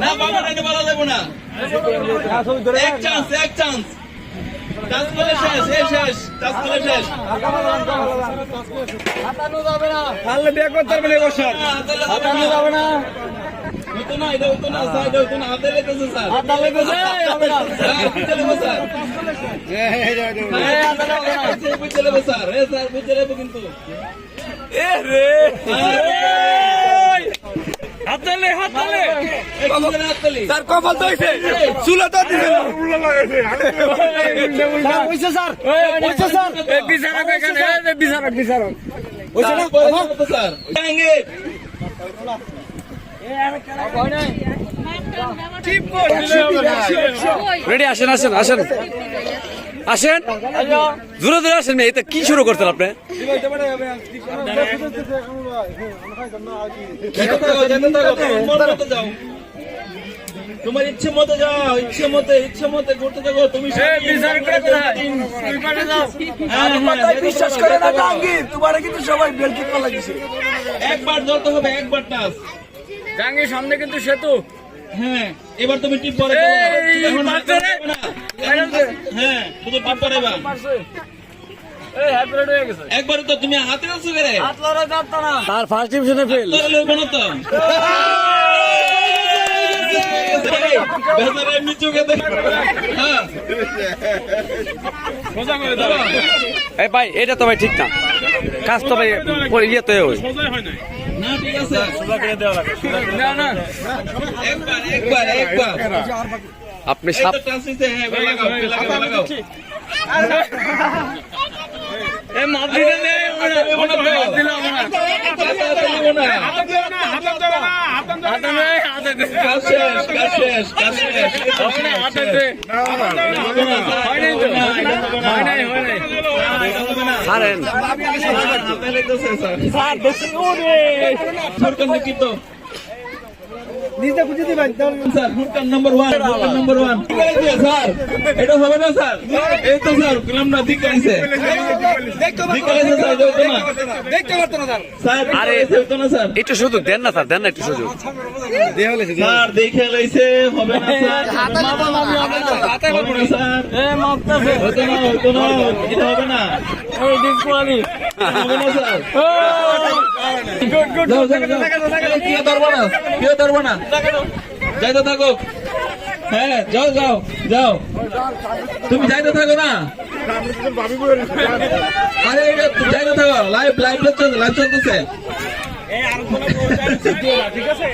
না বাবা নাকি বলা যাবে না। এক চান্স টাচ করে শেষ টাচ করে শেষ। পারলে বিয়ে করতে পারবে না বসার হাতানো যাবে না। হতো না এটা হতো না স্যার, এটা হতো না। হাতে লেগেছে স্যার, হাতা লেগেছে হবে না। বুঝতে লেগে স্যার, বুঝতে লেগে স্যার, স্যার বুঝতে লেগে কিন্তু হাতালে হাতালে হাততালি স্যার কপাল তো হইছে চুলা তো দিছে না হইছে স্যার হইছে স্যার বিচারক এখানে বিচারক হইছে না স্যার জাহাঙ্গীর রেডি আসেন জোরে জোরে আসেন মেয়ে এটা কি শুরু করছেন আপনি? তোমার ইচ্ছে মতো যাও, ইচ্ছে মতো ঘুরতে যাবো। তুমি বিশ্বাস করে না জাহাঙ্গীর তোমার কিন্তু সবাই বেলকি কলা দিছে একবার ধরতে হবে, একবার টাচ। জাহাঙ্গীর সামনে কিন্তু সেতু হ্যাঁ এবার তুমি টিপ পরে হ্যাঁ শুধু টিপ পরে একবারে তো তুমি হাতে আছো করে তার ফার্স্ট ডিভিশনে ফেল লইব না তো বেচারা এমনি চোখে দেখে হ্যাঁ এই ভাই এটা তো ভাই ঠিক না, কাজ তো ভাই ইয়ে তো হয় না ঠিক আছে একবার আপনি সাপ টাচ নিতে হ্যাঁ লাগাও এ মাপ দিতে নেই ওনা মাপ দিলাম না হাতে নেই হাতে দে কাজ শেষ হাতে দে হয় নাই ছাড়েন স্যার দেখুন ওরে সরকার নাকি তো নিজে বুঝে দিবেন স্যার হুরকান নাম্বার 1 স্যার এটা হবে না স্যার, এই তো স্যার কলম না দিকাইছে স্যার দেখতে পারতো না স্যার আরে হতো না স্যার, একটু সুযোগ দেন না স্যার, দেন না একটু সুযোগ। স্যার দেখে লাইছে হবে না স্যার, হাতে হবে না স্যার, এ মাপতাছে হতো না এটা হবে না, এই ডিসকুয়ালি হবে না স্যার। গুড যাও কেউ ধরবো না যাইতে থাকো, হ্যাঁ যাও তুমি যাইতে থাকো না, আরে যাইতে থাকো, লাইভ চলতেছে। ঠিক আছে।